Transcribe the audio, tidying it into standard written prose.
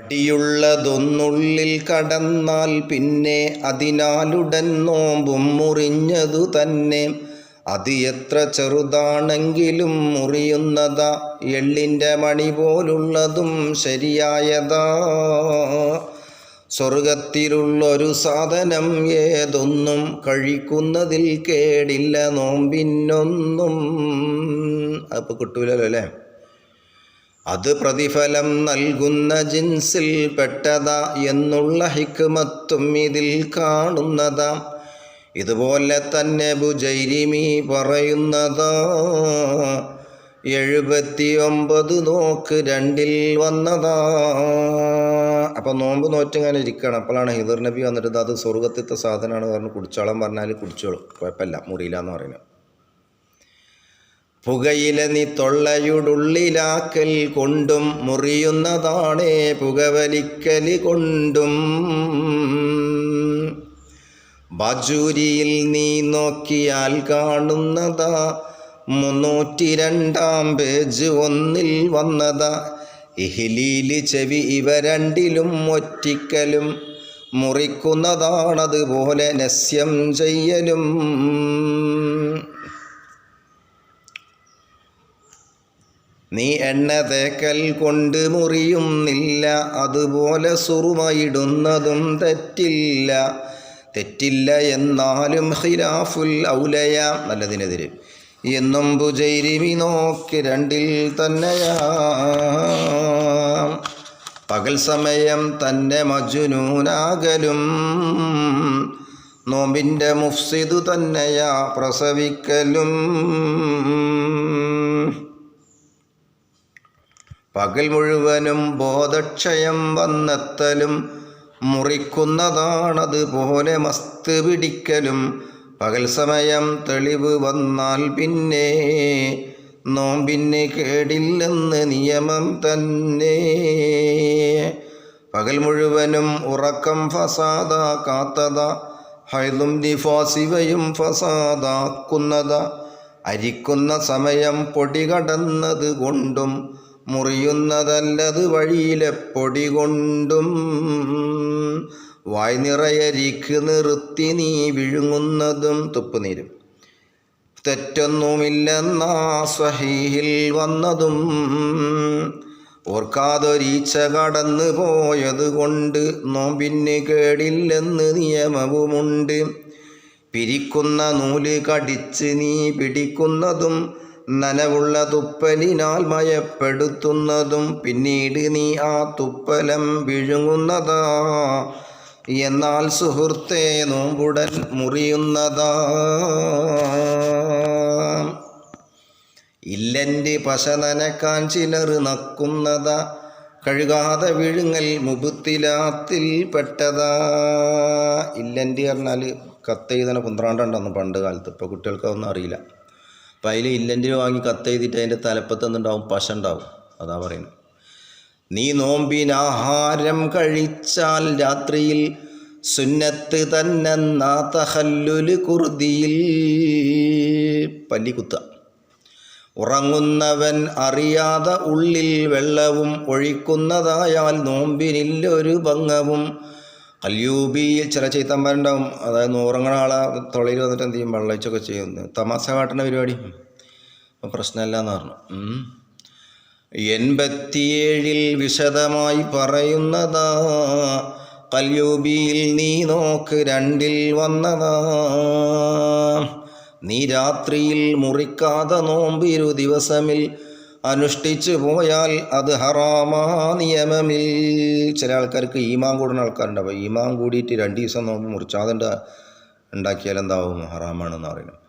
അടിയുള്ളതൊന്നുള്ളിൽ കടന്നാൽ പിന്നെ അതിനാലുടൻ നോമ്പും മുറിഞ്ഞതു തന്നെ. അത് എത്ര ചെറുതാണെങ്കിലും മുറിയുന്നതാ, എള്ളിൻ്റെ മണി പോലുള്ളതും ശരിയായതാ. സ്വർഗത്തിലുള്ളൊരു സാധനം ഏതൊന്നും കഴിക്കുന്നതിൽ കേടില്ല നോമ്പിനൊന്നും. അപ്പോൾ കിട്ടൂലല്ലോ അല്ലേ? അത് പ്രതിഫലം നൽകുന്ന ജിൻസിൽ പെട്ടതാ എന്നുള്ള ഹിക്മത്തും ഇതിൽ കാണുന്നതാ. ഇതുപോലെ തന്നെ ബുജൈരിമി പറയുന്നതാ. 79 നോക്ക് 2 വന്നതാ. അപ്പം നോമ്പ് നോറ്റിങ്ങനെ ഇരിക്കണം. അപ്പോഴാണ് ഹിദർ നബി വന്നിട്ട് അത് സ്വർഗത്തിത്തെ സാധനമാണ് പറഞ്ഞ് കുടിച്ചോളം പറഞ്ഞാൽ കുടിച്ചോളും, കുഴപ്പമില്ല, മുറിയില്ല എന്ന് പറയുന്നത്. പുകയില നീ തൊള്ളയുടുള്ളിലാക്കൽ കൊണ്ടും മുറിയുന്നതാണേ പുകവലിക്കൽ കൊണ്ടും. ബാജൂരിയിൽ നീ നോക്കിയാൽ കാണുന്നതാ 302 പേജ് 1 വന്നതാ. ഇഹ്ലീല് ചെവി ഇവ രണ്ടിലും ഒറ്റിക്കലും മുറിക്കുന്നതാണതുപോലെ നസ്യം ചെയ്യലും. നീ എണ്ണ തേക്കൽ കൊണ്ട് മുറിയുന്നില്ല, അതുപോലെ സുറുമയിടുന്നതും തെറ്റില്ല. തെറ്റില്ല എന്നാലും ഖിലാഫുൽ ഔലയ, നല്ലതിനെതിരെ എന്നും ബുജൈരിമി നോക്കി 2 തന്നെയാ. പകൽ സമയം തന്നെ മജ്നൂനാകലും നോമ്പിൻ്റെ മുഫ്സിദു തന്നെയാ പ്രസവിക്കലും. പകൽ മുഴുവനും ബോധക്ഷയം വന്നെത്തലും മുറിക്കുന്നതാണതുപോലെ മസ്ത് പിടിക്കലും. പകൽ സമയം തെളിവ് വന്നാൽ പിന്നെ നോമ്പിന് കേടില്ലെന്ന് നിയമം തന്നെ. പകൽ മുഴുവനും ഉറക്കം ഫസാദാക്കാത്തതാ, ഹൈദും നിഫാസിവയും ഫസാദാക്കുന്നതാ. അരിക്കുന്ന സമയം പൊടി കടന്നത് കൊണ്ടും മുറിയുന്നതല്ലത് വഴിയിലെ പൊടി കൊണ്ടും. വായ് നിറയരിക്ക് നിർത്തി നീ വിഴുങ്ങുന്നതും തുപ്പുനീരും തെറ്റൊന്നുമില്ലെന്നാ സ്വഹീഹിൽ വന്നതും. ഓർക്കാതൊരീച്ച കടന്നു പോയത് കൊണ്ട് നോമ്പിന് കേടില്ലെന്ന് നിയമവുമുണ്ട്. പിരിക്കുന്ന നൂല് കടിച്ച് നീ പിടിക്കുന്നതും നനവുള്ള തുപ്പലിനാൽ മയപ്പെടുത്തുന്നതും പിന്നീട് നീ ആ തുപ്പലം വിഴുങ്ങുന്നതാ. എന്നാൽ സുഹൃത്തെ നോമ്പുടൻ മുറിയുന്നതാ. ഇല്ലൻ്റെ പശ നനക്കാൻ ചിലർ നക്കുന്നതാ, കഴുകാതെ വിഴുങ്ങൽ മുബത്തിലാത്തിൽ പെട്ടതാ. ഇല്ലൻ്റെ പറഞ്ഞാൽ കത്തെഴുതണ കുന്ത്രാണ്ടുണ്ടെന്ന് പണ്ട് കാലത്ത്, ഇപ്പോൾ കുട്ടികൾക്കതൊന്നും അറിയില്ല. അപ്പം അതിൽ ഇല്ലൻ്റെ വാങ്ങി കത്തെഴുതിയിട്ട് അതിൻ്റെ തലപ്പത്തെന്നുണ്ടാവും പശ ഉണ്ടാവും, അതാ പറയുന്നത്. നീ നോമ്പിനാഹാരം കഴിച്ചാൽ രാത്രിയിൽ സുന്നത്ത് തന്നെ തഹല്ലുല് കുർദിയിൽ പല്ലിക്കുത്ത. ഉറങ്ങുന്നവൻ അറിയാതെ ഉള്ളിൽ വെള്ളവും ഒഴിക്കുന്നതായാൽ നോമ്പിനില്ലൊരു ഭംഗവും. കല്യൂബിയിൽ ചില ചൈത്തന്മാരുണ്ടാവും, അതായത് ഉറങ്ങണ ആളെ തൊള്ളയിൽ വന്നിട്ട് എന്ത് ചെയ്യും, വെള്ളമൊക്കെ ചെയ്യുന്നത് തമാശ കാട്ടുന്ന പരിപാടി. അപ്പം പ്രശ്നമല്ല എന്ന് പറഞ്ഞു. 87 വിശദമായി പറയുന്നതാ. കല്യൂബിയിൽ നീ നോക്ക് 2 വന്നതാ. നീ രാത്രിയിൽ മുറിക്കാതെ നോമ്പ് 1 ദിവസമിൽ അനുഷ്ഠിച്ചു പോയാൽ അത് ഹറാമാ നിയമമിൽ. ചില ആൾക്കാർക്ക് ഈമാൻ കൂടുന്ന ആൾക്കാരുണ്ടാവും. ഈമാൻ കൂടിയിട്ട് 2 ദിവസം നോമ്പ് മുറിച്ചാതെ ഉണ്ടാക്കിയാൽ എന്താവും, ഹറാമാണെന്ന് പറയുന്നത്.